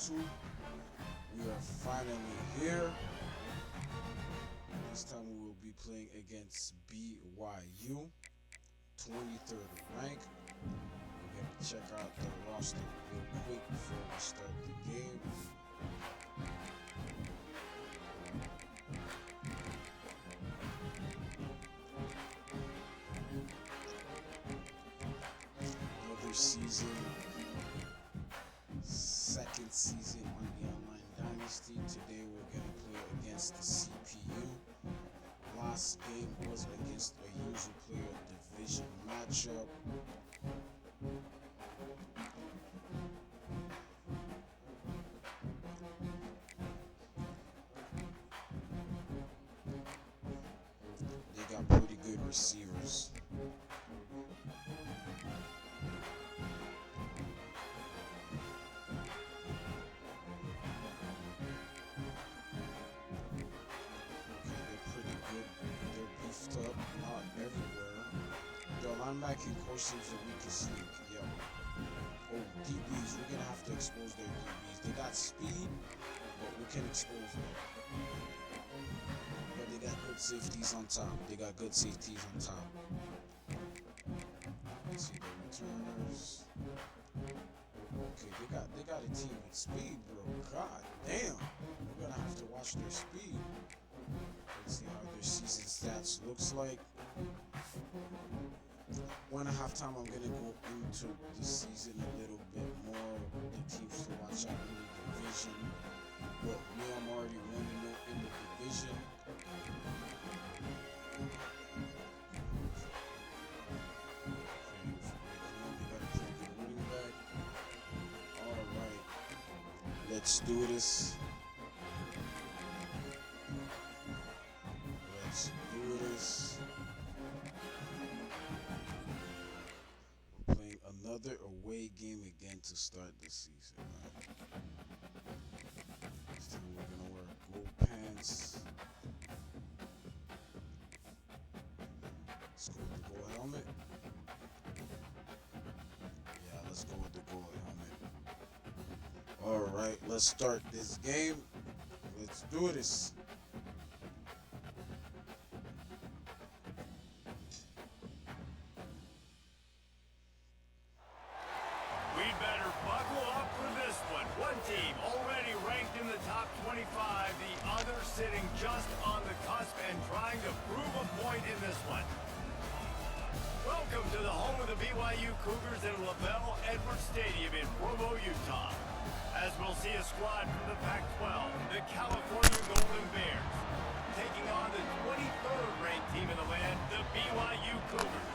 2. We are finally here. This time we will be playing against BYU, 23rd rank. We're going to check out the roster real quick before we start the game. Another season, second season on the Online Dynasty. Today we're going to play against the CPU. Last game was against a user player division matchup. They got pretty good receivers. Up, not everywhere. Yo, linebacking course seems the weakest link. Yo. Oh, DBs. We're gonna have to expose their DBs. They got speed, but we can expose them. But they got good safeties on top. Let's see the returners. Okay, they got a team with speed, bro. God damn. We're gonna have to watch their speed. Let's see how their season stats looks like. 1.5 time, I'm gonna go into the season a little bit more. The teams to watch out in the division. But me, I'm already 1-0 in the division. Got a pretty good running back. All right, let's do this. We're playing another away game again to start the season. This time we're gonna wear gold pants. Let's go with the gold helmet. Yeah, let's go with the gold helmet. Alright, let's start this game. Let's do this. Sitting just on the cusp and trying to prove a point in this one. Welcome to the home of the BYU Cougars in LaBelle Edwards Stadium in Provo, Utah. As we'll see a squad from the Pac-12, the California Golden Bears, taking on the 23rd ranked team in the land, the BYU Cougars.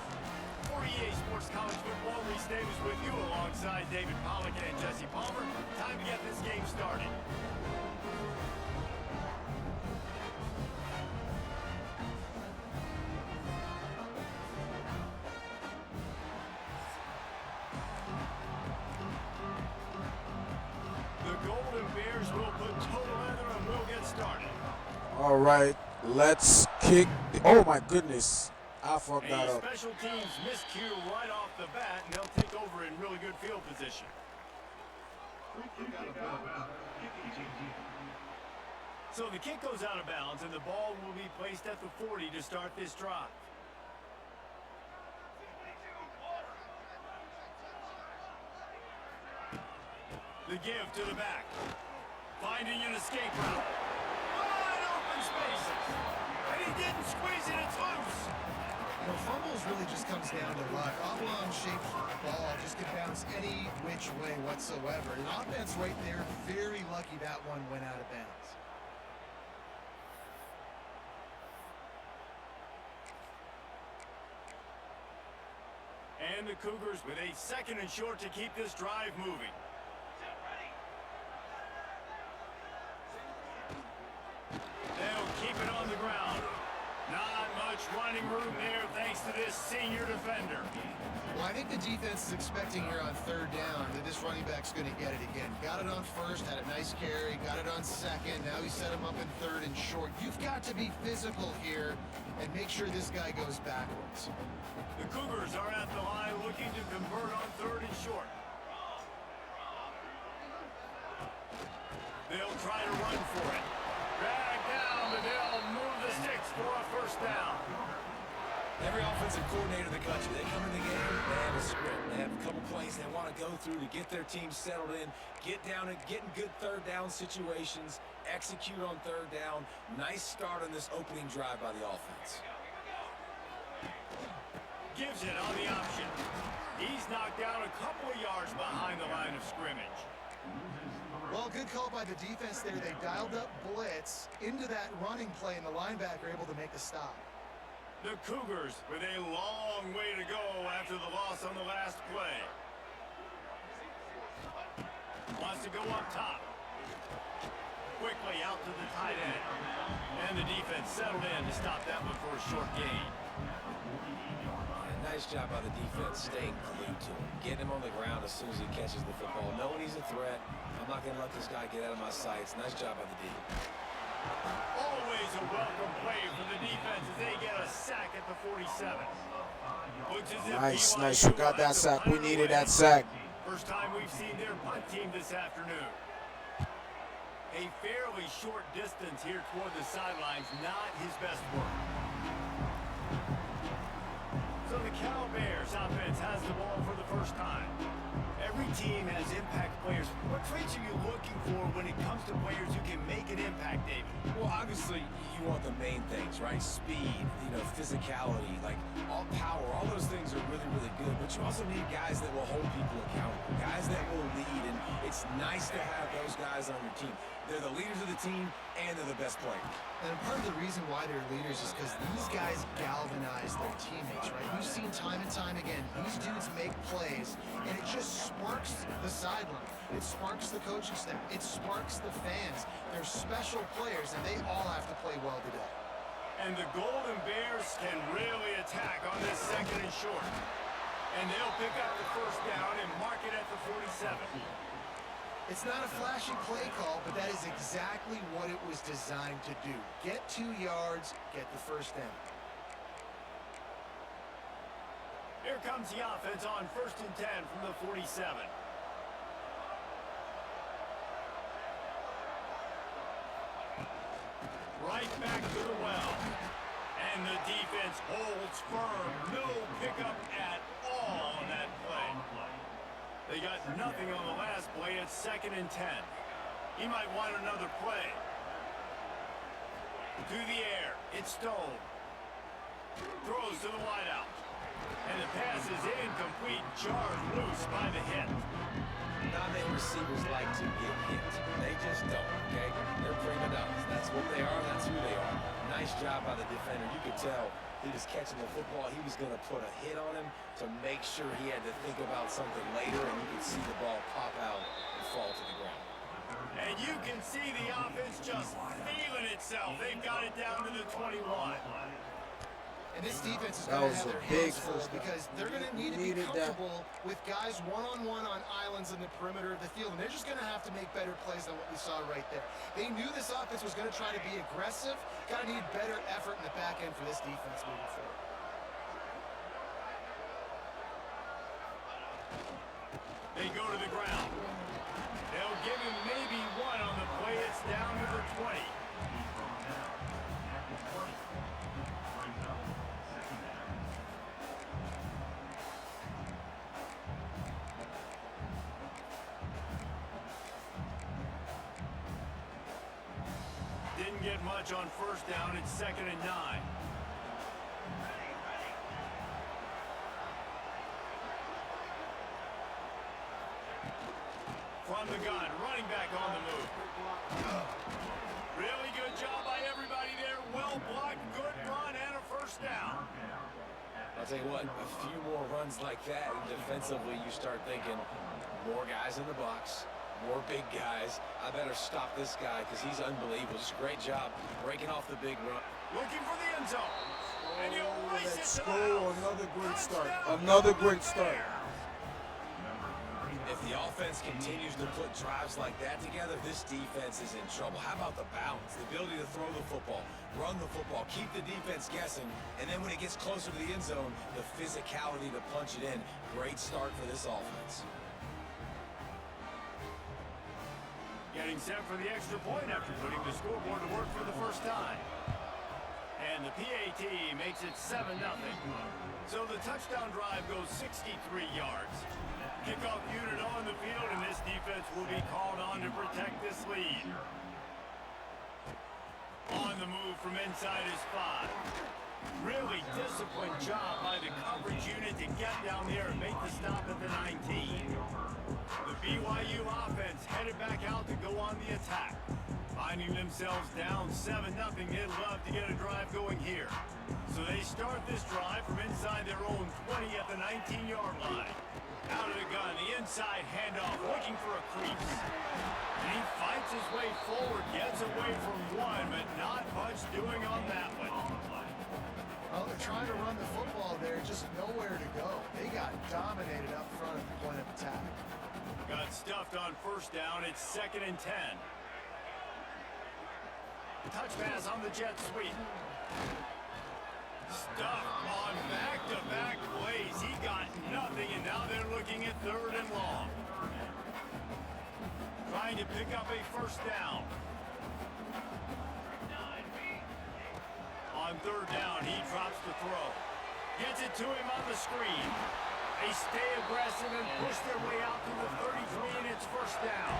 For EA Sports College Football, Reese Davis with you alongside David Pollock and Jesse Palmer. Time to get this game started. All right, let's kick. Oh my goodness, I fucked that up. Special teams miscue right off the bat, and they'll take over in really good field position. So the kick goes out of bounds, and the ball will be placed at the 40 to start this drive. The give to the back, finding an escape route. Spaces. And he didn't squeeze it, it's loose. You know, fumbles really just comes down to luck. Oblong-shaped ball just could bounce any which way whatsoever. And offense right there, very lucky that one went out of bounds. And the Cougars with a 2nd and short to keep this drive moving. They'll keep it on the ground. Not much running room there thanks to this senior defender. Well, I think the defense is expecting here on 3rd down that this running back's going to get it again. Got it on 1st, had a nice carry, got it on 2nd. Now he set him up in 3rd and short. You've got to be physical here and make sure this guy goes backwards. The Cougars are at the line looking to convert on 3rd and short. They'll try to run for it. Drag down, but they'll move the sticks for a first down. Every offensive coordinator in the country, they come in the game, they have a script. They have a couple plays they want to go through to get their team settled in, get down and get in good third down situations, execute on third down. Nice start on this opening drive by the offense. Gives it on the option. He's knocked down a couple of yards behind the line of scrimmage. Well, good call by the defense there. They dialed up blitz into that running play, and the linebacker able to make the stop. The Cougars with a long way to go after the loss on the last play. Wants to go up top. Quickly out to the tight end. And the defense settled in to stop that one for a short gain. Nice job by the defense staying glued to him, getting him on the ground as soon as he catches the football, knowing he's a threat. I'm not going to let this guy get out of my sights. Nice job by the D. Always a welcome play for the defense as they get a sack at the 47. Nice. We got that sack. We needed that sack. First time we've seen their punt team this afternoon. A fairly short distance here toward the sidelines, not his best work. So the Cal Bears offense has the ball for the first time. Every team has impact players. What traits are you looking for when it comes to players who can make an impact, David? Well, obviously, you want the main things, right? Speed, physicality, like all power, all those things are really, really good. But you also need guys that will hold people accountable, guys that will lead, and it's nice to have those guys on your team. They're the leaders of the team, and they're the best players. And part of the reason why they're leaders is because these guys galvanize their teammates, right? We've seen time and time again, these dudes make plays, and it just sparks the sideline. It sparks the coaching staff. It sparks the fans. They're special players, and they all have to play well today. And the Golden Bears can really attack on this second and short. And they'll pick up the first down and mark it at the 47. It's not a flashy play call, but that is exactly what it was designed to do. Get 2 yards, get the first down. Here comes the offense on 1st and 10 from the 47. Right back to the well. And the defense holds firm. No pickup at all on that play. They got nothing on the last play. It's 2nd and 10. He might want another play. To the air. It's Stone. Throws to the wideout. And the pass is incomplete. Jarred loose by the hit. Not many receivers like to get hit. They just don't, okay? They're prima donnas. That's what they are. That's who they are. Nice job by the defender. You could tell he was catching the football. He was going to put a hit on him to make sure he had to think about something later, and you could see the ball pop out and fall to the ground. And you can see the offense just feeling itself. They've got it down to the 21. And this defense is going to have their hands full because they're going to need to be comfortable with guys one-on-one on islands in the perimeter of the field. And they're just going to have to make better plays than what we saw right there. They knew this offense was going to try to be aggressive. Got to need better effort in the back end for this defense moving forward. They go to the ground. They'll give him maybe one on the play. It's down to the 20. Didn't get much on 1st down. It's 2nd and 9. From the gun, running back on the move. Really good job by everybody there. Well blocked, good run, and a first down. I'll tell you what, a few more runs like that, and defensively you start thinking, more guys in the box, more big guys. I better stop this guy because he's unbelievable. Just a great job breaking off the big run. Looking for the end zone. And he'll race it Let's to the go. house. Another great start. Touchdown, Another Golden great start. Bears. If the offense continues to put drives like that together, this defense is in trouble. How about the balance, the ability to throw the football, run the football, keep the defense guessing, and then when it gets closer to the end zone, the physicality to punch it in. Great start for this offense. Yeah, getting set for the extra point after putting the scoreboard to work for the first time. And the PAT makes it 7-0. So the touchdown drive goes 63 yards. Kickoff unit on the field, and this defense will be called on to protect this lead. On the move from inside his 5. Really disciplined job by the coverage unit to get down there and make the stop at the 19. The BYU offense headed back out to go on the attack. Finding themselves down 7-0, they'd love to get a drive going here. So they start this drive from inside their own 20 at the 19-yard line. Out of the gun, the inside handoff, looking for a crease. And he fights his way forward, gets away from one, but not much doing on that one. Well, they're trying to run the football there, just nowhere to go. They got dominated up front at the point of attack. Got stuffed on first down. It's 2nd and 10. Touch pass on the jet sweep. Stuffed on back-to-back plays. He got nothing, and now they're looking at 3rd and long. Trying to pick up a first down. On 3rd down, he drops the throw. Gets it to him on the screen. They stay aggressive and push their way out to the 33, and it's first down.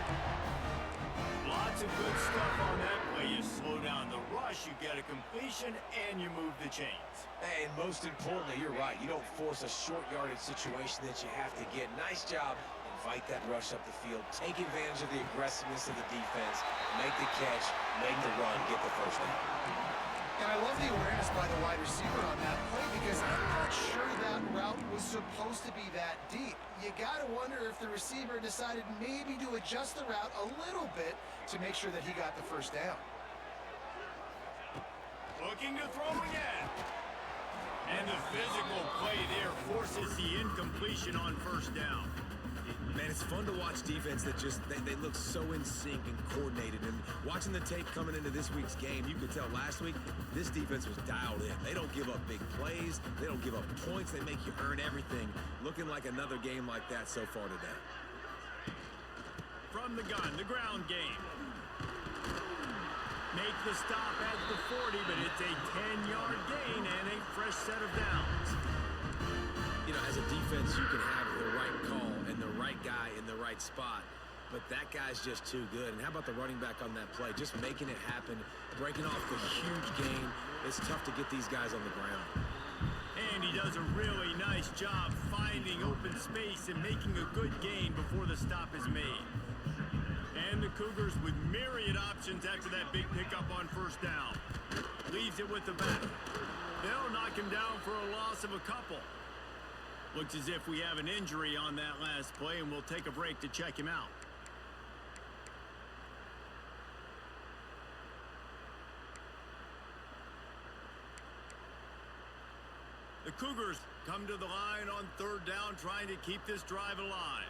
Lots of good stuff on that play. You slow down the rush, you get a completion, and you move the chains. And most importantly, you're right. You don't force a short yardage situation that you have to get. Nice job. Invite that rush up the field. Take advantage of the aggressiveness of the defense. Make the catch, make the run, get the first down. And I love the awareness by the wide receiver on that play because I'm not sure that route was supposed to be that deep. You got to wonder if the receiver decided maybe to adjust the route a little bit to make sure that he got the first down. Looking to throw again. And the physical play there forces the incompletion on first down. Man, it's fun to watch defense that just, they look so in sync and coordinated. And watching the tape coming into this week's game, you could tell last week, this defense was dialed in. They don't give up big plays. They don't give up points. They make you earn everything. Looking like another game like that so far today. From the gun, the ground game. Make the stop at the 40, but it's a 10-yard gain and a fresh set of downs. You know, as a defense, you can have the right call and the right guy in the right spot, but that guy's just too good. And how about the running back on that play? Just making it happen, breaking off the huge gain. It's tough to get these guys on the ground. And he does a really nice job finding open space and making a good gain before the stop is made. And the Cougars with myriad options after that big pickup on first down. Leaves it with the back. They'll knock him down for a loss of a couple. Looks as if we have an injury on that last play, and we'll take a break to check him out. The Cougars come to the line on 3rd down, trying to keep this drive alive.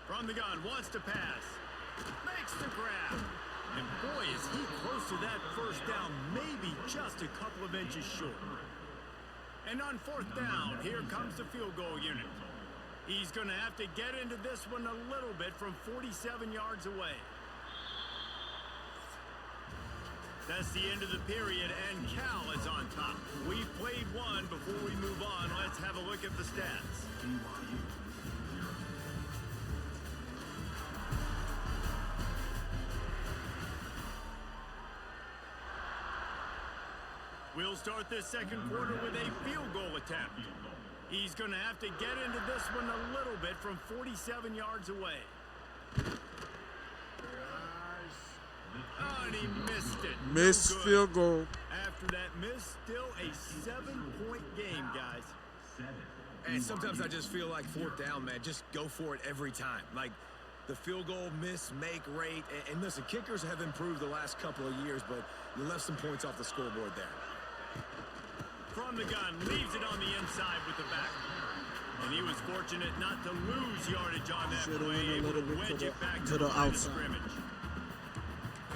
From the gun, wants to pass. Makes the grab. And boy, is he close to that first down, maybe just a couple of inches short. And on 4th down, here comes the field goal unit. He's going to have to get into this one a little bit from 47 yards away. That's the end of the period, and Cal is on top. We've played one. Before we move on, let's have a look at the stats. We'll start this second quarter with a field goal attempt. He's going to have to get into this one a little bit from 47 yards away. Oh, and he missed it. Missed field goal. After that miss, still a 7-point game, guys. And sometimes I just feel like 4th down, man, just go for it every time. Like the field goal miss, make rate. And listen, kickers have improved the last couple of years, but you left some points off the scoreboard there. From the gun, leaves it on the inside with the back. And he was fortunate not to lose yardage on that play, able to wedge it back to the line of scrimmage.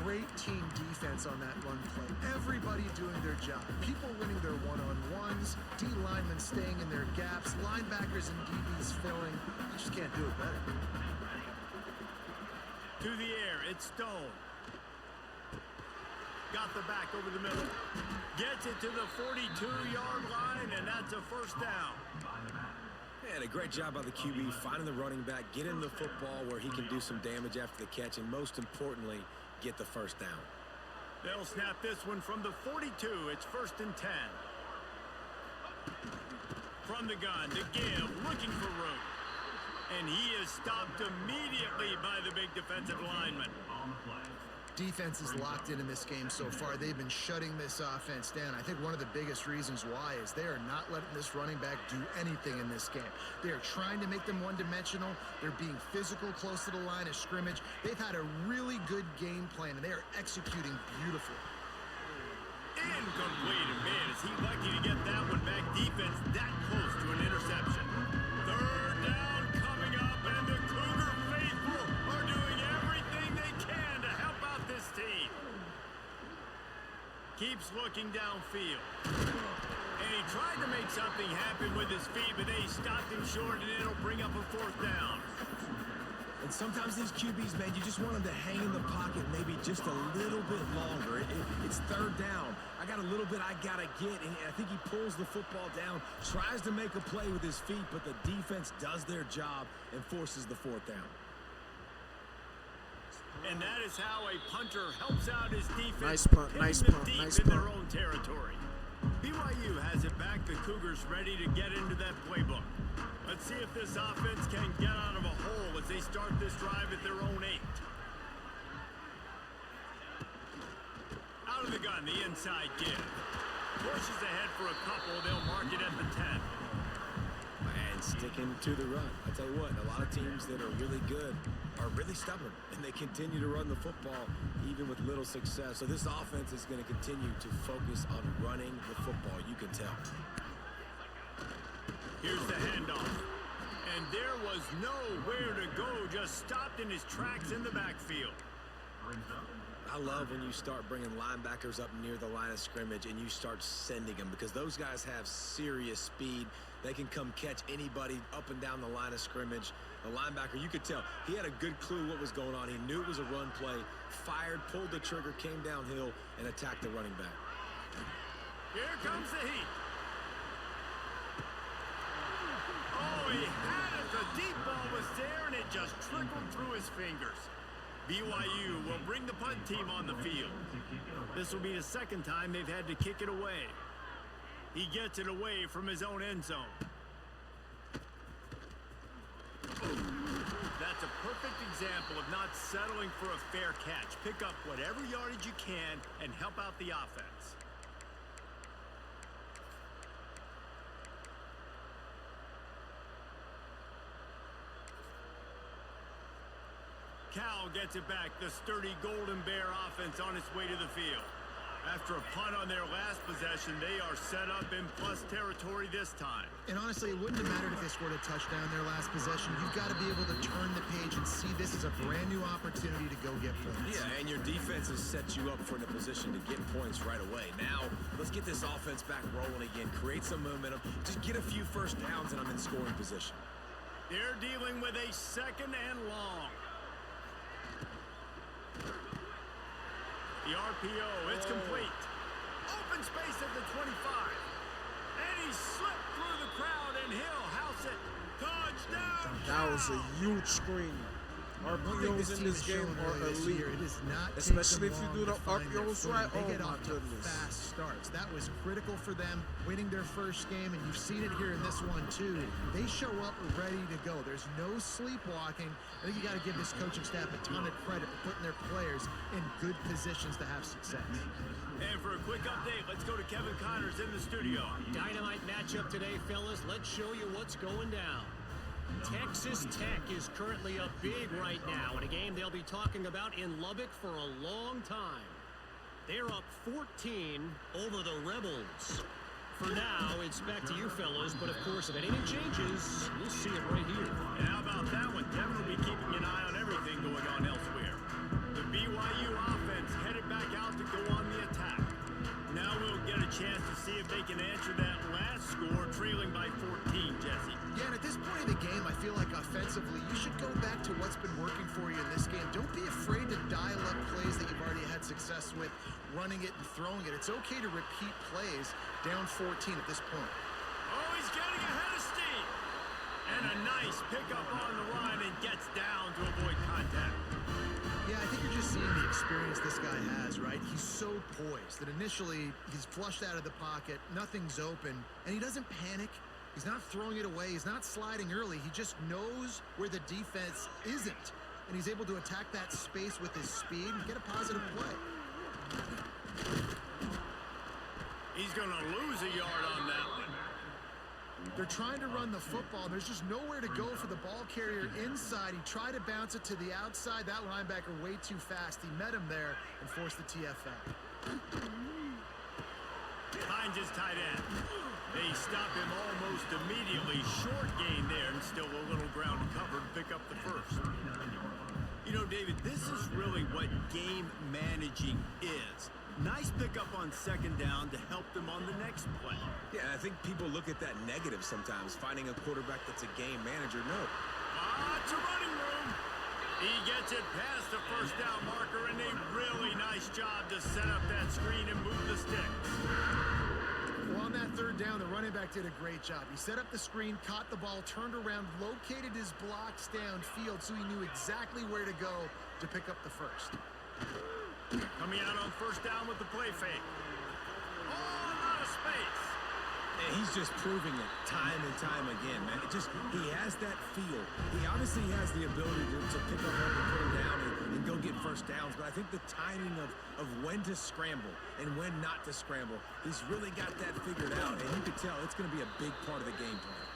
Great team defense on that run play. Everybody doing their job. People winning their one-on-ones, D linemen staying in their gaps, linebackers and DBs filling. You just can't do it better. To the air, it's Stone. Got the back over the middle. Gets it to the 42-yard line, and that's a first down. And a great job by the QB finding the running back, getting the football where he can do some damage after the catch, and most importantly, get the first down. They'll snap this one from the 42. It's 1st and 10. From the gun to give, looking for room. And he is stopped immediately by the big defensive lineman. Defense is locked in this game so far. They've been shutting this offense down. I think one of the biggest reasons why is they are not letting this running back do anything in this game. They are trying to make them one-dimensional. They're being physical close to the line of scrimmage. They've had a really good game plan, and they are executing beautifully. Incomplete. Man, is he lucky to get that one back. Defense that close to an interception. 3rd down coming up, and the Cougar faithful are doing everything they can to help out this team. Keeps looking downfield. And he tried to make something happen with his feet, but they stopped him short, and it'll bring up a 4th down. And sometimes these QBs, man, you just want them to hang in the pocket maybe just a little bit longer. It's 3rd down. I got a little bit I got to get, and I think he pulls the football down, tries to make a play with his feet, but the defense does their job and forces the 4th down. And that is how a punter helps out his defense. Nice punt, nice them punt, deep nice in their punt. own territory. BYU has it back. The Cougars ready to get into that playbook. Let's see if this offense can get out of a hole as they start this drive at their own 8. Out of the gun, the inside give. Pushes ahead for a couple. They'll mark it at the 10. And sticking to the run. I tell you what, a lot of teams that are really good are really stubborn, and they continue to run the football even with little success. So this offense is going to continue to focus on running the football. You can tell. Here's the handoff. And there was nowhere to go, just stopped in his tracks in the backfield. I love when you start bringing linebackers up near the line of scrimmage and you start sending them, because those guys have serious speed. They can come catch anybody up and down the line of scrimmage. The linebacker, you could tell, he had a good clue what was going on. He knew it was a run play, fired, pulled the trigger, came downhill, and attacked the running back. Here comes the heat. Oh, he had it. The deep ball was there, and it just trickled through his fingers. BYU will bring the punt team on the field. This will be the 2nd time they've had to kick it away. He gets it away from his own end zone. That's a perfect example of not settling for a fair catch. Pick up whatever yardage you can and help out the offense. Cal gets it back. The sturdy Golden Bear offense on its way to the field. After a punt on their last possession, they are set up in plus territory this time. And honestly, it wouldn't have mattered if they scored a touchdown their last possession. You've got to be able to turn the page and see this as a brand new opportunity to go get points. Yeah, and your defense has set you up for in a position to get points right away. Now, let's get this offense back rolling again, create some momentum, just get a few first downs, and I'm in scoring position. They're dealing with a 2nd and long. The RPO, it's complete. Open space at the 25. And he slipped through the crowd, and he'll house it. Touchdown! That was a huge screen. RPOs in this game are elite. It is not Especially if you do the RPOs right. They get Oh my off to goodness. fast starts. That was critical for them, winning their first game, and you've seen it here in this one too. They show up ready to go. There's no sleepwalking. I think you got to give this coaching staff a ton of credit for putting their players in good positions to have success. And for a quick update, let's go to Kevin Connors in the studio. Dynamite matchup today, fellas. Let's show you what's going down. Texas Tech is currently up big right now in a game they'll be talking about in Lubbock for a long time. They're up 14 over the Rebels. For now, it's back to you fellas, but of course, if anything changes, you'll see it right here. And how about that one? Kevin will be keeping an eye on everything going on elsewhere. The BYU offense headed back out to go on the attack. Now we'll get a chance to see if they can answer that last score, trailing by 14, Jesse. Yeah, and at this point in the game, I feel like offensively, you should go back to what's been working for you in this game. Don't be afraid to dial up plays that you've already had success with, running it and throwing it. It's okay to repeat plays down 14 at this point. Oh, he's getting ahead of steam. And a nice pickup on the line and gets down to avoid contact. Yeah, I think you're just seeing the experience this guy has, right? He's so poised that initially he's flushed out of the pocket, nothing's open, and he doesn't panic. He's not throwing it away. He's not sliding early. He just knows where the defense isn't, and he's able to attack that space with his speed and get a positive play. He's going to lose a yard on that one. They're trying to run the football. There's just nowhere to go for the ball carrier inside. He tried to bounce it to the outside. That linebacker way too fast. He met him there and forced the TFL. Finds his tight end. They stop him almost immediately. Short gain there and still a little ground covered. Pick up the first. You know, David, this is really what game managing is. Nice pickup on second down to help them on the next play. Yeah, I think people look at that negative sometimes, finding a quarterback that's a game manager. No. It's a running room. He gets it past the first down marker, and a really nice job to set up that screen and move the sticks. Well, on that third down, the running back did a great job. He set up the screen, caught the ball, turned around, located his blocks downfield so he knew exactly where to go to pick up the first. Coming out on first down with the play fake. Oh, a lot of space. And he's just proving it time and time again, man. He has that feel. He obviously has the ability to pick him up and put him down and go get first downs, but I think the timing of when to scramble and when not to scramble, he's really got that figured out, and you can tell it's going to be a big part of the game plan.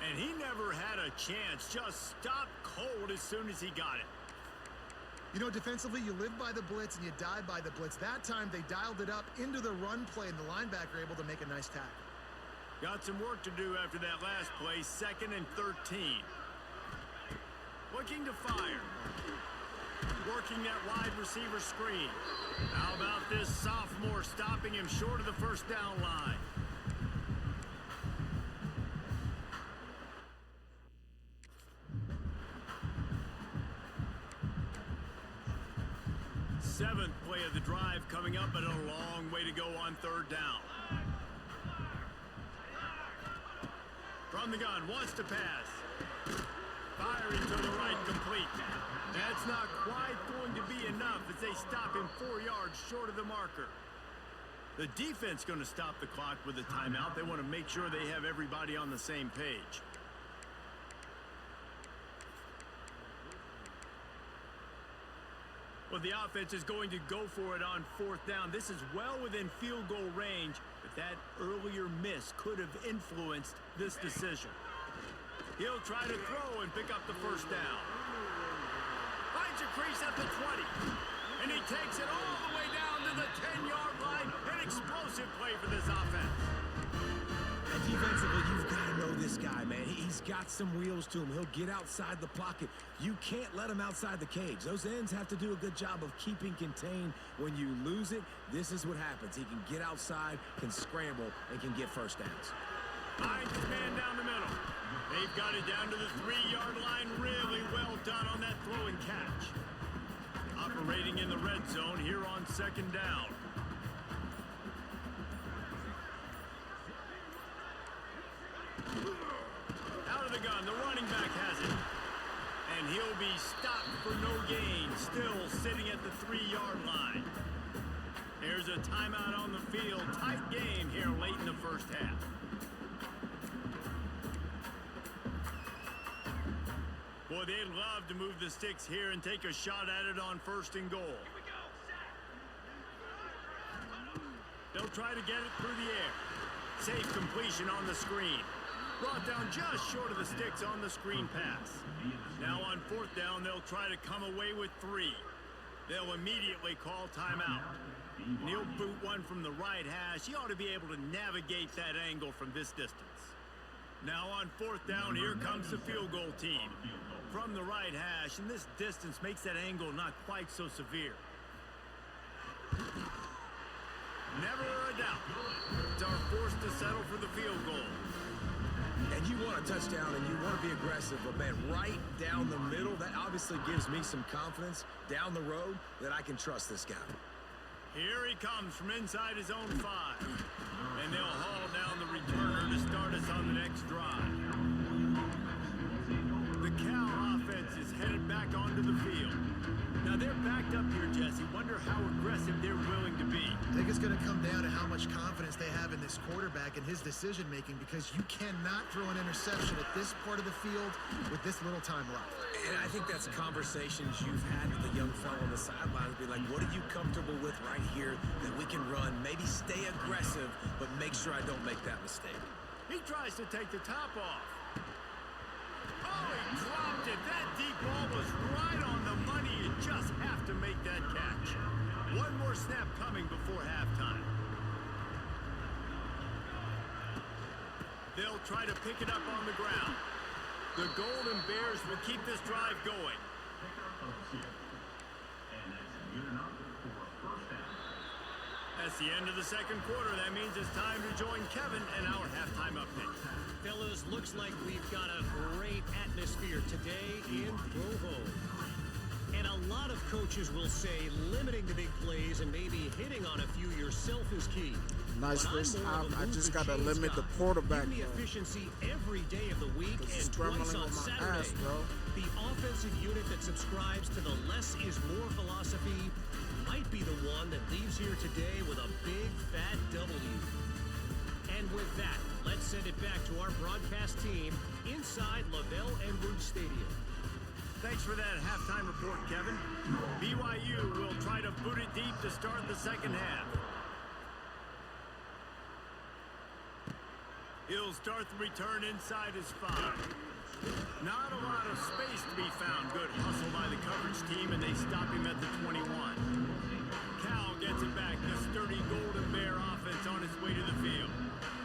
And he never had a chance. Just stopped cold as soon as he got it. You know, defensively, you live by the blitz and you die by the blitz. That time, they dialed it up into the run play, and the linebacker able to make a nice tackle. Got some work to do after that last play. 2nd and 13. Looking to fire. Working that wide receiver screen. How about this sophomore stopping him short of the first down line? Seventh play of the drive coming up, but a long way to go on third down. From the gun, wants to pass. Firing to the right, complete. That's not quite going to be enough as they stop him 4 yards short of the marker. The defense going to stop the clock with a timeout. They want to make sure they have everybody on the same page. Well, the offense is going to go for it on fourth down. This is well within field goal range, but that earlier miss could have influenced this decision. He'll try to throw and pick up the first down. Finds a crease at the 20, and he takes it all the way down to the 10-yard line. An explosive play for this offense. And defensively, you've got to know this guy, man. He's got some wheels to him. He'll get outside the pocket. You can't let him outside the cage. Those ends have to do a good job of keeping contained. When you lose it, this is what happens. He can get outside, can scramble, and can get first downs. Finds his man down the middle. They've got it down to the 3-yard line. Really well done on that throw and catch. Operating in the red zone here on second down. Out of the gun, the running back has it. And he'll be stopped for no gain, still sitting at the 3-yard line. There's a timeout on the field. Tight game here late in the first half. Boy, they'd love to move the sticks here and take a shot at it on 1st and goal. They'll try to get it through the air. Safe completion on the screen. Brought down just short of the sticks on the screen pass. Now on 4th down, they'll try to come away with 3. They'll immediately call timeout. And he'll boot one from the right hash. He ought to be able to navigate that angle from this distance. Now on 4th down, here comes the field goal team. From the right hash, and this distance makes that angle not quite so severe. Never a doubt. It's our forced to settle for the field goal. And you want a touchdown and you want to be aggressive, but man, right down the middle, that obviously gives me some confidence down the road that I can trust this guy. Here he comes from inside his own 5. And they'll haul down the returner to start us on the next drive. The Cal offense is headed back onto the field. Now they're backed up here, Jesse. Wonder how aggressive they're willing to be. I think it's going to come down to how much confidence they have in this quarterback and his decision-making, because you cannot throw an interception at this part of the field with this little time left. And I think that's conversations you've had with the young fellow on the sidelines. Be like, what are you comfortable with right here that we can run? Maybe stay aggressive, but make sure I don't make that mistake. He tries to take the top off. Oh, he dropped it. That deep ball was right on the money. You just have to make that catch. One more snap coming before halftime. They'll try to pick it up on the ground. The Golden Bears will keep this drive going. That's the end of the second quarter. That means it's time to join Kevin and our halftime update. Fellas, looks like we've got a great atmosphere today in Provo. And a lot of coaches will say limiting the big plays and maybe hitting on a few yourself is key. Nice But I'm first more half. of a I move just the got to chains limit the guy. quarterback, Give me bro. efficiency every day of the week This is and twice scrambling on on my Saturday. ass, bro. The offensive unit that subscribes to the less is more philosophy might be the one that leaves here today with a big fat W. And with that, let's send it back to our broadcast team inside Lavelle Edwards Stadium. Thanks for that halftime report, Kevin. BYU will try to boot it deep to start the second half. He'll start the return inside his 5. Not a lot of space to be found. Good hustle by the coverage team, and they stop him at the 21. Cal gets it back. The sturdy Golden Bear offense on its way to the field.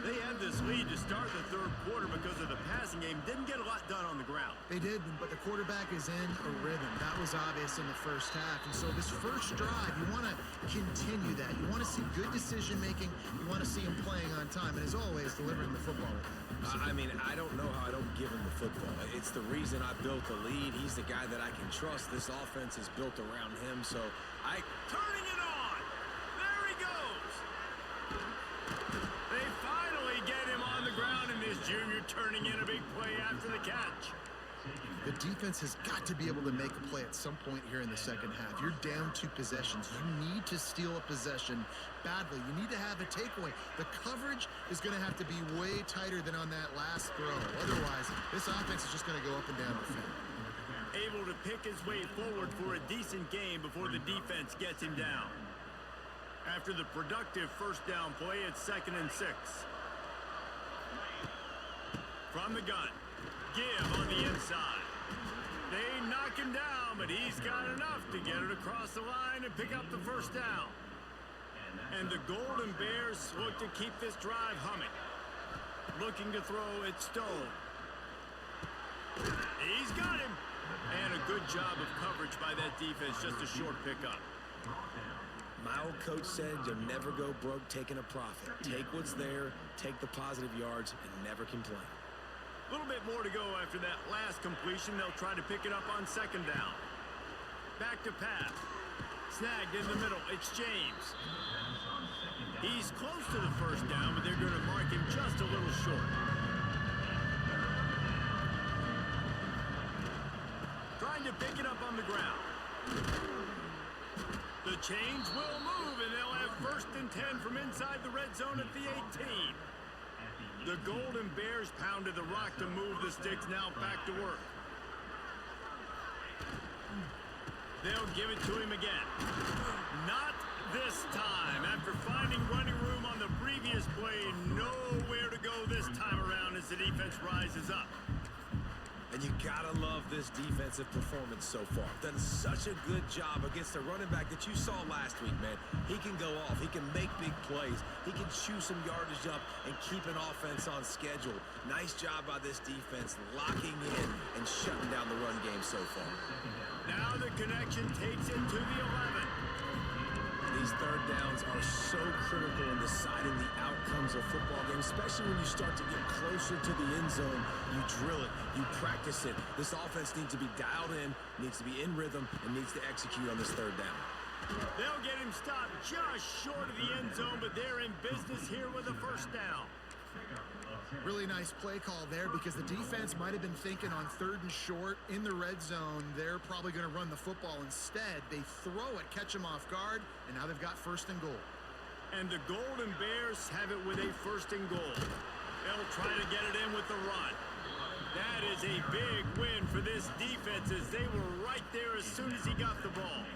They had this lead to start the third quarter because of the passing game. Didn't get a lot done on the ground. They did, but the quarterback is in a rhythm. That was obvious in the first half. And so this first drive, you want to continue that. You want to see good decision-making. You want to see him playing on time. And as always, delivering the football. I mean, I don't know how I don't give him the football. It's the reason I built the lead. He's the guy that I can trust. This offense is built around him, so Turning it on! There he goes! They finally get him on the ground, and this junior turning in a big play after the catch. The defense has got to be able to make a play at some point here in the second half. You're down 2 possessions. You need to steal a possession badly. You need to have a takeaway. The coverage is going to have to be way tighter than on that last throw. Otherwise, this offense is just going to go up and down the field. Able to pick his way forward for a decent game before the defense gets him down. After the productive first down play, it's 2nd and 6. From the gun, give on the inside. They knock him down, but he's got enough to get it across the line and pick up the first down. And the Golden Bears look to keep this drive humming. Looking to throw, it's Stone. He's got him. And a good job of coverage by that defense, just a short pickup. my old coach said you'll never go broke taking a profit. Take what's there, take the positive yards, and never complain. A little bit more to go after that last completion. They'll try to pick it up on 2nd down. Back to pass. Snagged in the middle. It's James. He's close to the first down, but they're going to mark him just a little short. Trying to pick it up on the ground. The chains will move, and they'll have 1st and 10 from inside the red zone at the 18. The Golden Bears pounded the rock to move the sticks. Now back to work. They'll give it to him again. Not this time. After finding running room on the previous play, nowhere to go this time around as the defense rises up. And you gotta love this defensive performance so far. Done such a good job against the running back that you saw last week, man. He can go off. He can make big plays. He can chew some yardage up and keep an offense on schedule. Nice job by this defense locking in and shutting down the run game so far. Now the connection takes it to the 11. these third downs are so critical in deciding the outcomes of football games, especially when you start to get closer to the end zone. You drill it, you practice it. This offense needs to be dialed in, needs to be in rhythm, and needs to execute on this third down. They'll get him stopped just short of the end zone, but they're in business here with a first down. Really nice play call there because the defense might have been thinking on 3rd and short in the red zone. They're probably going to run the football instead. They throw it, catch them off guard, and now they've got 1st and goal. And the Golden Bears have it with a 1st and goal. They'll try to get it in with the run. That is a big win for this defense as they were right there as soon as he got the ball.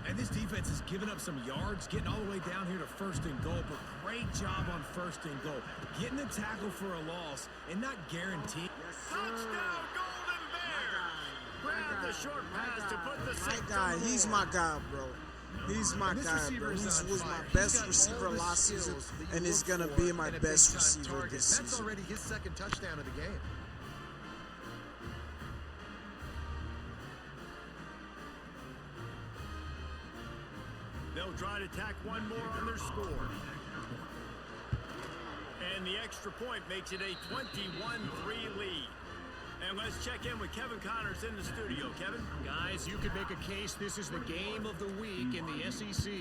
And this defense has given up some yards, getting all the way down here to 1st and goal, but great job on 1st and goal. Getting the tackle for a loss and not guaranteed. Touchdown, Golden Bears! Grab the short pass to put the My six guy, on the he's board. my guy, bro. He's my guy, bro. He was my best receiver last season, and he's going to be my best receiver this season. That's already his 2nd touchdown of the game. They'll try to tack one more on their score. And the extra point makes it a 21-3 lead. And let's check in with Kevin Connors in the studio. Kevin? Guys, you could make a case this is the game of the week in the SEC.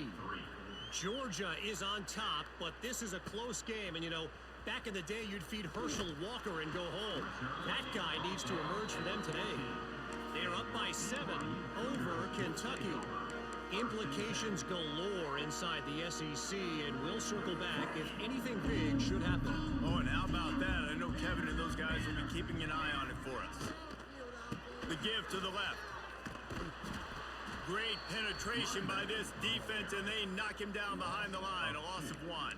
Georgia is on top, but this is a close game. And, you know, back in the day, you'd feed Herschel Walker and go home. That guy needs to emerge for them today. They're up by 7 over Kentucky. Implications galore inside the SEC, and we'll circle back if anything big should happen. Oh, and how about that? I know Kevin and those guys will be keeping an eye on it for us. The give to the left. Great penetration by this defense, and they knock him down behind the line. A loss of 1.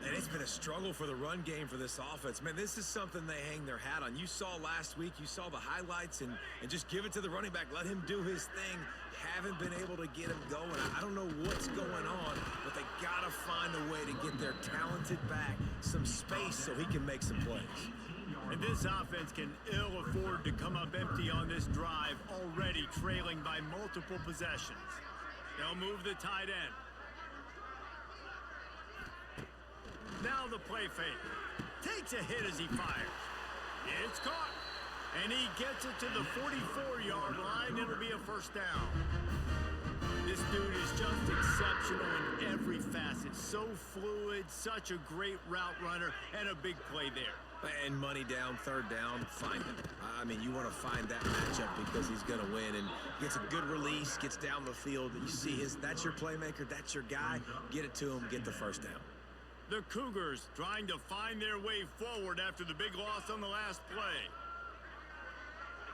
And it's been a struggle for the run game for this offense. Man, this is something they hang their hat on. You saw last week, you saw the highlights, and just give it to the running back. Let him do his thing. Haven't been able to get him going. I don't know what's going on, but they got to find a way to get their talented back some space so he can make some plays. And this offense can ill afford to come up empty on this drive, already trailing by multiple possessions. They'll move the tight end. Now the play fake. Takes a hit as he fires. It's caught. And he gets it to the 44-yard line. It'll be a first down. This dude is just exceptional in every facet. So fluid, such a great route runner, and a big play there. And money down, 3rd down, find him. I mean, you want to find that matchup because he's going to win and gets a good release, gets down the field. You see that's your playmaker, that's your guy. Get it to him, get the first down. The Cougars trying to find their way forward after the big loss on the last play.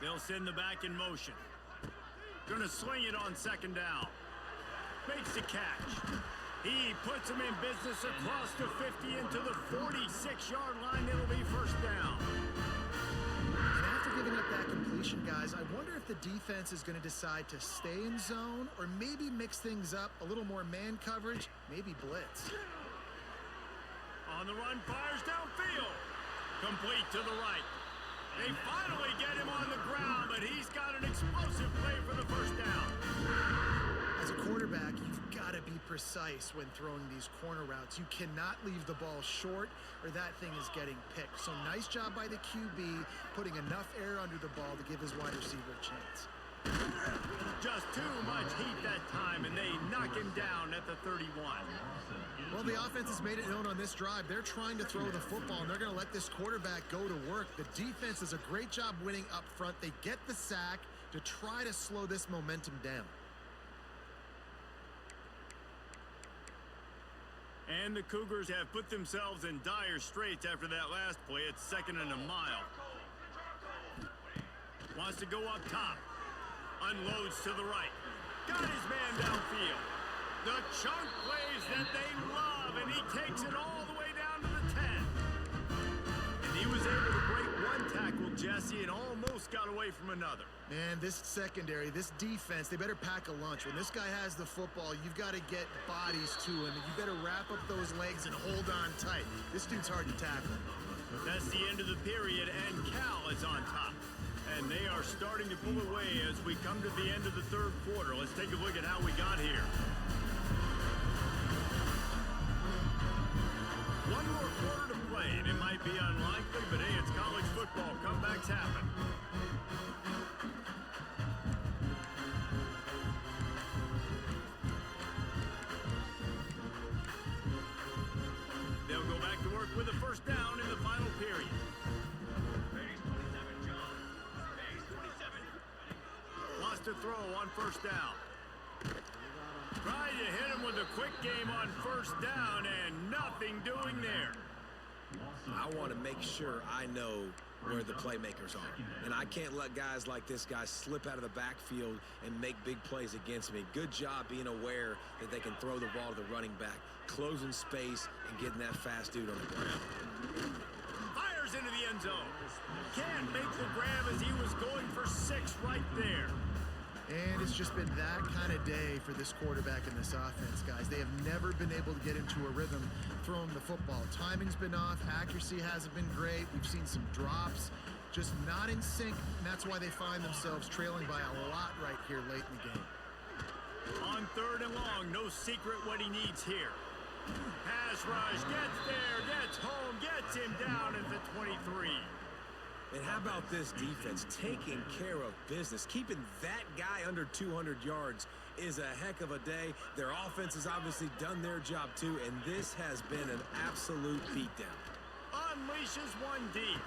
They'll send the back in motion. Gonna sling it on 2nd down. Makes the catch. He puts him in business across the 50 into the 46-yard line. It'll be first down. And after giving up that completion, guys, I wonder if the defense is going to decide to stay in zone or maybe mix things up, a little more man coverage, maybe blitz. On the run, fires downfield. Complete to the right. They finally get him on the ground, but he's got an explosive play for the first down. As a quarterback, you've got to be precise when throwing these corner routes. You cannot leave the ball short or that thing is getting picked. So nice job by the QB putting enough air under the ball to give his wide receiver a chance. Just too much heat that time, and they knock him down at the 31. Well, the offense has made it known on this drive. They're trying to throw the football, and they're going to let this quarterback go to work. The defense does a great job winning up front. They get the sack to try to slow this momentum down. And the Cougars have put themselves in dire straits after that last play. It's 2nd and a mile. Wants to go up top. Unloads to the right. Got his man downfield. The chunk plays that they love, and he takes it all the way down to the 10. And he was able to break one tackle, Jesse, and almost got away from another. Man, this secondary, this defense, they better pack a lunch. When this guy has the football, you've got to get bodies to him, and you better wrap up those legs and hold on tight. This dude's hard to tackle. That's the end of the period, and Cal is on top. And they are starting to pull away as we come to the end of the third quarter. Let's take a look at how we got here. One more quarter to play, and it might be unlikely, but hey, it's college football. Comebacks happen. They'll go back to work with a first down in the final period. Lost to throw on first down. Trying to hit him with a quick game on first down and nothing doing there. I want to make sure I know where the playmakers are. And I can't let guys like this guy slip out of the backfield and make big plays against me. Good job being aware that they can throw the ball to the running back, closing space and getting that fast dude on the ground. Fires into the end zone. Can't make the grab as he was going for 6 right there. And it's just been that kind of day for this quarterback and this offense, guys. They have never been able to get into a rhythm throwing the football. Timing's been off. Accuracy hasn't been great. We've seen some drops, just not in sync. And that's why they find themselves trailing by a lot right here late in the game. On third and long, no secret what he needs here. Pass rush, gets there, gets home, gets him down at the 23. And how about this defense taking care of business? Keeping that guy under 200 yards is a heck of a day. Their offense has obviously done their job too, and this has been an absolute beatdown. Unleashes one deep.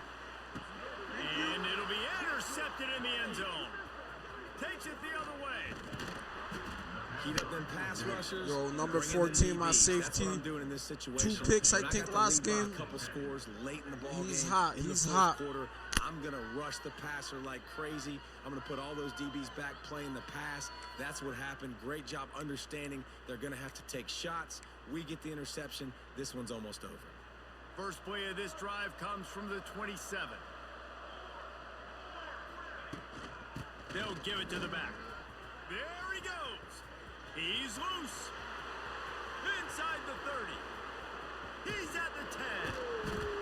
And it'll be intercepted in the end zone. Takes it the other way. Heat up them pass rushers. Yo, number 14, my safety. That's what I'm doing in this situation. 2 picks, I think, last game. A couple scores late in the ball He's game. hot. In He's the hot. fourth quarter, I'm going to rush the passer like crazy. I'm going to put all those DBs back playing the pass. That's what happened. Great job understanding they're going to have to take shots. We get the interception. This one's almost over. First play of this drive comes from the 27. They'll give it to the back. There he goes. He's loose. Inside the 30. He's at the 10.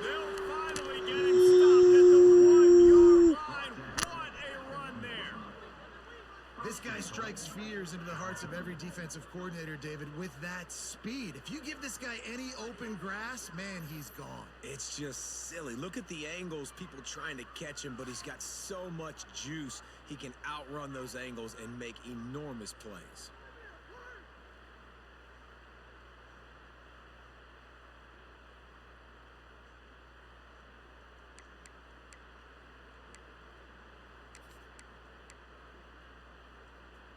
They'll finally get him stopped at the 1-yard line. What a run there. This guy strikes fears into the hearts of every defensive coordinator, David, with that speed. If you give this guy any open grass, man, he's gone. It's just silly. Look at the angles, people trying to catch him, but he's got so much juice. He can outrun those angles and make enormous plays.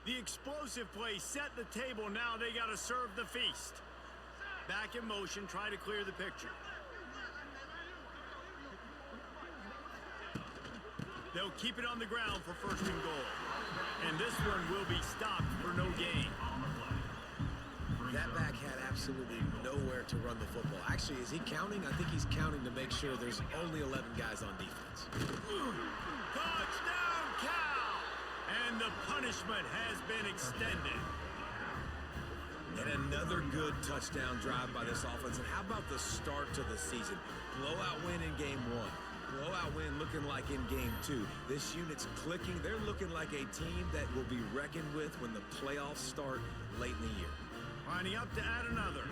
The explosive play set the table. Now they got to serve the feast. Back in motion, try to clear the picture. They'll keep it on the ground for first and goal. And this one will be stopped for no gain. That back had absolutely nowhere to run the football. Actually, is he counting? I think he's counting to make sure there's only 11 guys on defense. Touchdown, Cal! And the punishment has been extended. And another good touchdown drive by this offense. And how about the start to the season? Blowout win in game 1. Blowout win looking like in game 2. This unit's clicking. They're looking like a team that will be reckoned with when the playoffs start late in the year. Lining up to add another.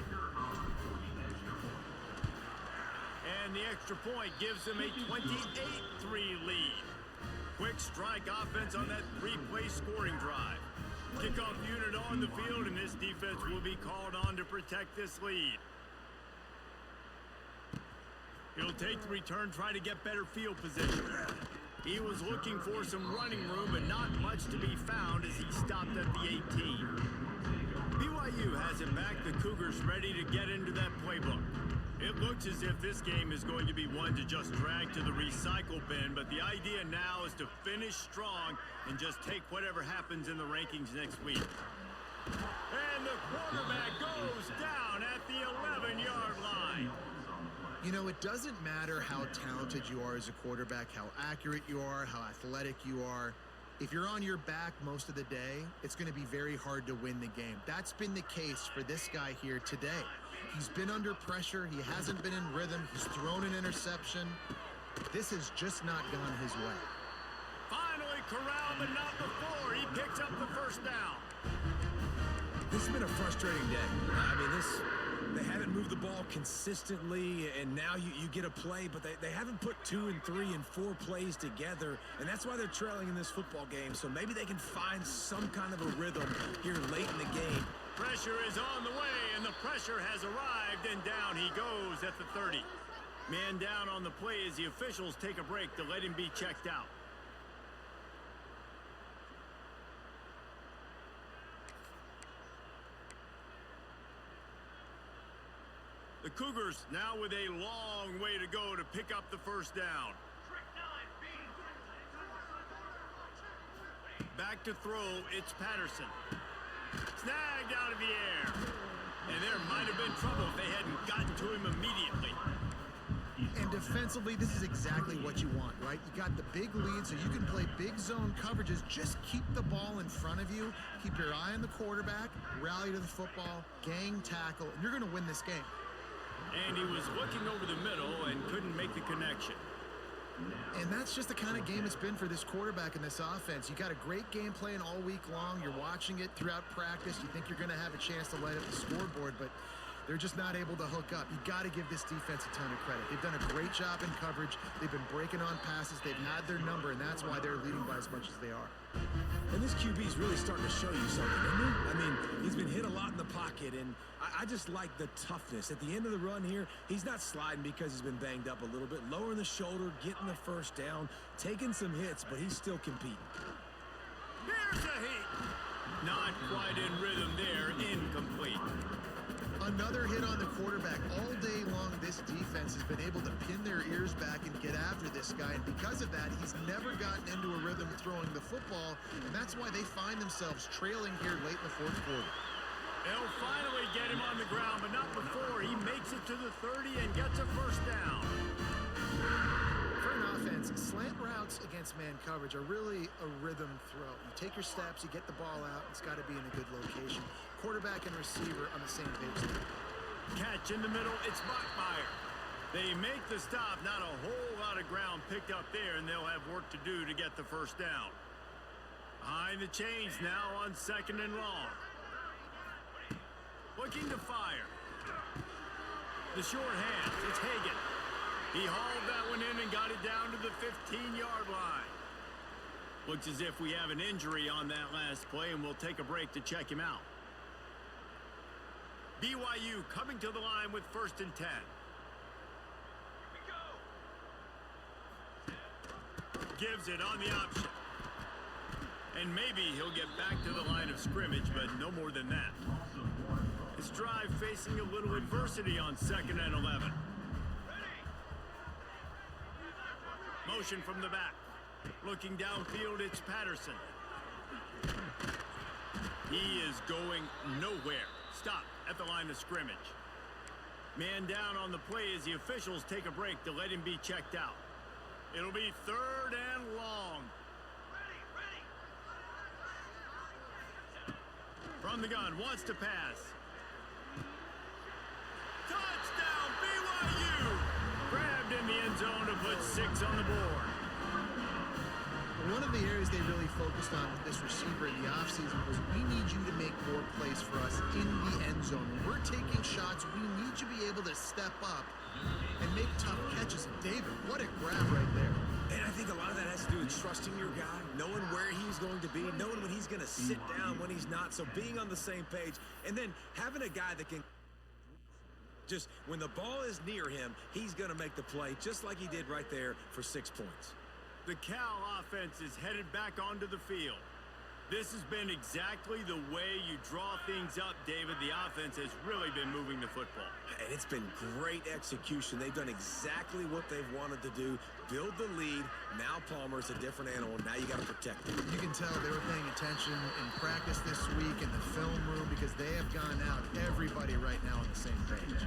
And the extra point gives them a 28-3 lead. Quick strike offense on that 3-play scoring drive. Kickoff unit on the field, and this defense will be called on to protect this lead. He'll take the return, try to get better field position. He was looking for some running room, but not much to be found as he stopped at the 18. BYU has it back. The Cougars ready to get into that playbook. It looks as if this game is going to be one to just drag to the recycle bin, but the idea now is to finish strong and just take whatever happens in the rankings next week. And the quarterback goes down at the 11-yard line. You know, it doesn't matter how talented you are as a quarterback, how accurate you are, how athletic you are. If you're on your back most of the day, it's going to be very hard to win the game. That's been the case for this guy here today. He's been under pressure. He hasn't been in rhythm. He's thrown an interception. This has just not gone his way. corral, but not before. He picks up the first down. This has been a frustrating day. I mean, they haven't moved the ball consistently, and now you get a play, but they haven't put 2 and 3 and 4 plays together, and that's why they're trailing in this football game. So maybe they can find some kind of a rhythm here late in the game. Pressure is on the way, and the pressure has arrived, and down he goes at the 30. Man down on the play as the officials take a break to let him be checked out. The Cougars now with a long way to go to pick up the first down. Back to throw, it's Patterson. Snagged out of the air. And there might have been trouble if they hadn't gotten to him immediately. And defensively, this is exactly what you want, right? You got the big lead, so you can play big zone coverages. Just keep the ball in front of you. Keep your eye on the quarterback. Rally to the football. Gang tackle. And you're going to win this game. And he was looking over the middle and couldn't make the connection. And that's just the kind of game it's been for this quarterback in this offense. You got a great game plan all week long. You're watching it throughout practice. You think you're going to have a chance to light up the scoreboard, but they're just not able to hook up. You got to give this defense a ton of credit. They've done a great job in coverage. They've been breaking on passes. They've had their number, and that's why they're leading by as much as they are. And this QB is really starting to show you something, isn't he? I mean, he's been hit a lot in the pocket, and I just like the toughness. At the end of the run here, he's not sliding because he's been banged up a little bit. Lowering the shoulder, getting the first down, taking some hits, but he's still competing. Here's a hit. Not quite in rhythm there. Incomplete. Another hit on the quarterback. All day long, this defense has been able to pin their ears back and get after this guy. And because of that, he's never gotten into a rhythm throwing the football. And that's why they find themselves trailing here late in the fourth quarter. They'll finally get him on the ground, but not before he makes it to the 30 and gets a first down. For an offense, slant routes against man coverage are really a rhythm throw. You take your steps, you get the ball out, it's got to be in a good location. Quarterback and receiver on the same page. Catch in the middle, it's Bachmeyer. They make the stop, not a whole lot of ground picked up there, and they'll have work to do to get the first down. Behind the chains now on 2nd and long. Looking to fire. The short hands, it's Hagan. He hauled that one in and got it down to the 15-yard line. Looks as if we have an injury on that last play, and we'll take a break to check him out. BYU coming to the line with 1st and 10. Gives it on the option. And maybe he'll get back to the line of scrimmage, but no more than that. His drive facing a little adversity on 2nd and 11. Motion from the back. Looking downfield, it's Patterson. He is going nowhere. Stop at the line of scrimmage. Man down on the play as the officials take a break to let him be checked out. It'll be 3rd and long. From the gun, wants to pass. Touchdown, BYU! Grabbed in the end zone to put 6 on the board. One of the areas they really focused on with this receiver in the offseason was we need you to make more plays for us in the end zone. When we're taking shots, we need you to be able to step up and make tough catches. And David, what a grab right there. And I think a lot of that has to do with trusting your guy, knowing where he's going to be, knowing when he's going to sit down, when he's not. So being on the same page, and then having a guy that can just, when the ball is near him, he's going to make the play just like he did right there for 6 points. The Cal offense is headed back onto the field. This has been exactly the way you draw things up, David. The offense has really been moving the football. And it's been great execution. They've done exactly what they've wanted to do. Build the lead. Now Palmer's a different animal. Now you got to protect him. You can tell they were paying attention in practice this week in the film room because they have gone out, everybody right now on the same page.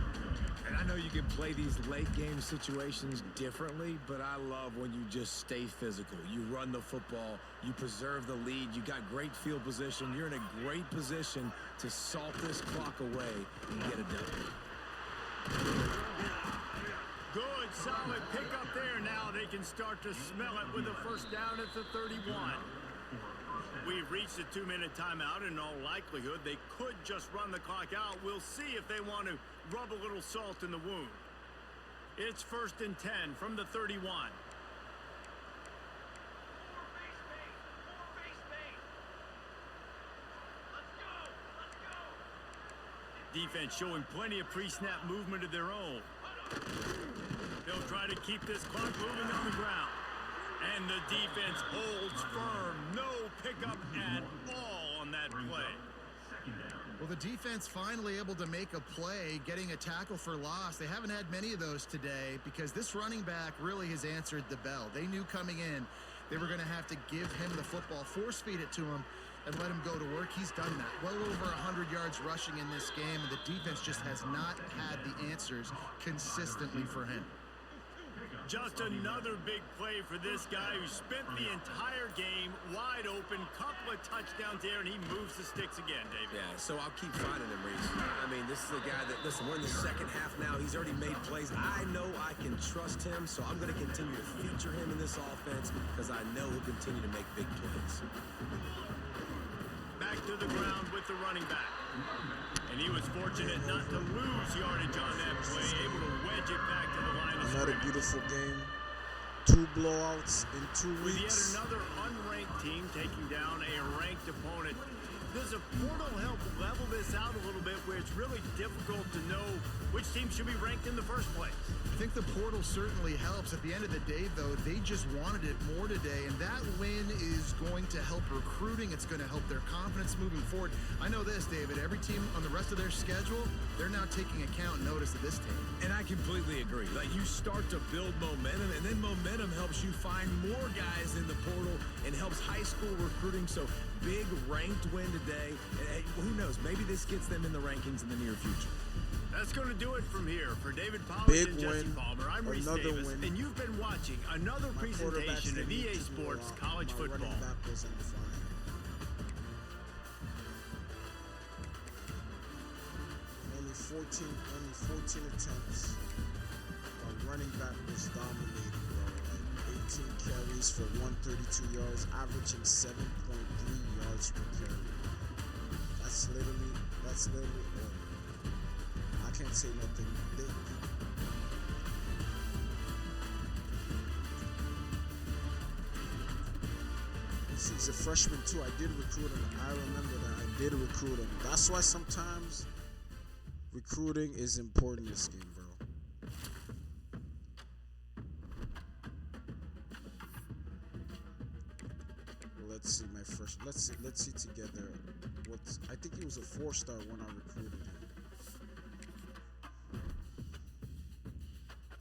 And I know you can play these late game situations differently, but I love when you just stay physical. You run the football, you preserve the lead, you got great field position. You're in a great position to salt this clock away and get it done. Good, solid pickup there. Now they can start to smell it with a first down at the 31. We've reached the 2-minute timeout. In all likelihood, they could just run the clock out. We'll see if they want to rub a little salt in the wound. It's 1st and 10 from the 31. Defense showing plenty of pre-snap movement of their own. They'll try to keep this clock moving on the ground. And the defense holds firm. No pickup at all on that play. Well, the defense finally able to make a play, getting a tackle for loss. They haven't had many of those today because this running back really has answered the bell. They knew coming in they were going to have to give him the football, force feed it to him, and let him go to work. He's done that. Well over 100 yards rushing in this game, and the defense just has not had the answers consistently for him. Just another big play for this guy who spent the entire game wide open, couple of touchdowns there, and he moves the sticks again, David. Yeah, so I'll keep finding him, Reese. I mean, this is a guy that, listen, we're in the second half now. He's already made plays. I know I can trust him, so I'm going to continue to feature him in this offense because I know he'll continue to make big plays. Back to the ground with the running back. And he was fortunate not to lose yardage on that play, able to wedge it back to the line of Another scrimmage. beautiful game. 2 blowouts in 2 With yet weeks. another unranked team taking down a ranked opponent. Does a portal help level this out a little bit where it's really difficult to know which team should be ranked in the first place? I think the portal certainly helps. At the end of the day, though, they just wanted it more today, and that win is going to help recruiting. It's going to help their confidence moving forward. I know this, David. Every team on the rest of their schedule, they're now taking account and notice of this team. And I completely agree. Like, you start to build momentum, and then momentum helps you find more guys in the portal and helps high school recruiting. So, big ranked win today. And who knows? Maybe this gets them in the rankings in the near future. That's going to do it from here. For David Pollard Big and Jesse win. Palmer, I'm Reese Another Davis, win. and you've been watching another presentation of EA Sports College my Football. running back was undefined. Only 14 attempts. My running back was dominating, bro. Like 18 carries for 132 yards, averaging 7.3 yards per carry. That's literally I can't say nothing. He's a freshman too. I did recruit him. I remember that. I did recruit him. That's why sometimes recruiting is important in this game, bro. Let's see my first. Let's see together. I think he was a 4-star when I recruited him.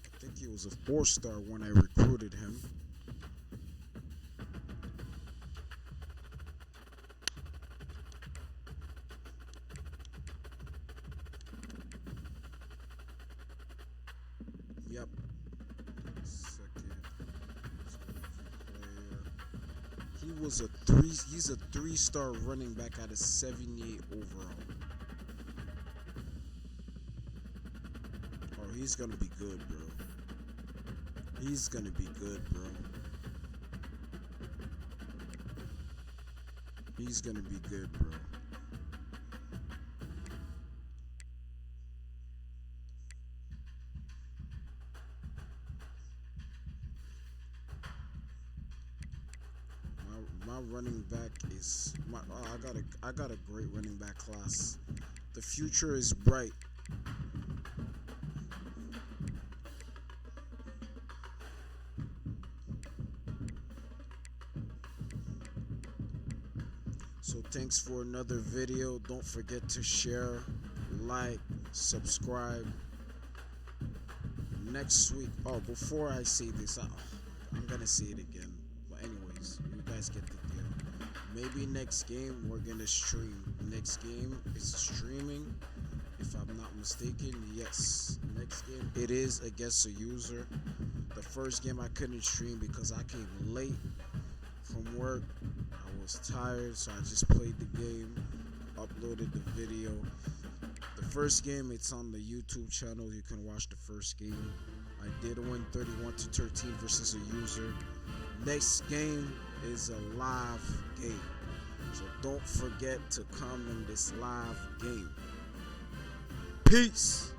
I think he was a 4-star when I recruited him. Yep. Second player. He's a 3-star running back out of 78 overall. Oh, he's gonna be good, bro. He's gonna be good, bro. He's gonna be good, bro. My running back is I got a great running back class. The future is bright. So thanks for another video. Don't forget to share, like, subscribe. Next week, before I say this, I'm gonna say it again. But anyways, you guys get the deal. Maybe next game we're gonna stream. Next game is streaming, if I'm not mistaken. Yes, next game it is against a user. The first game I couldn't stream because I came late from work. I was tired, so I just played the game, uploaded the video. The first game, it's on the YouTube channel. You can watch the first game. I did win 31-13 versus a user. Next game is a live game, so don't forget to come in this live game. Peace.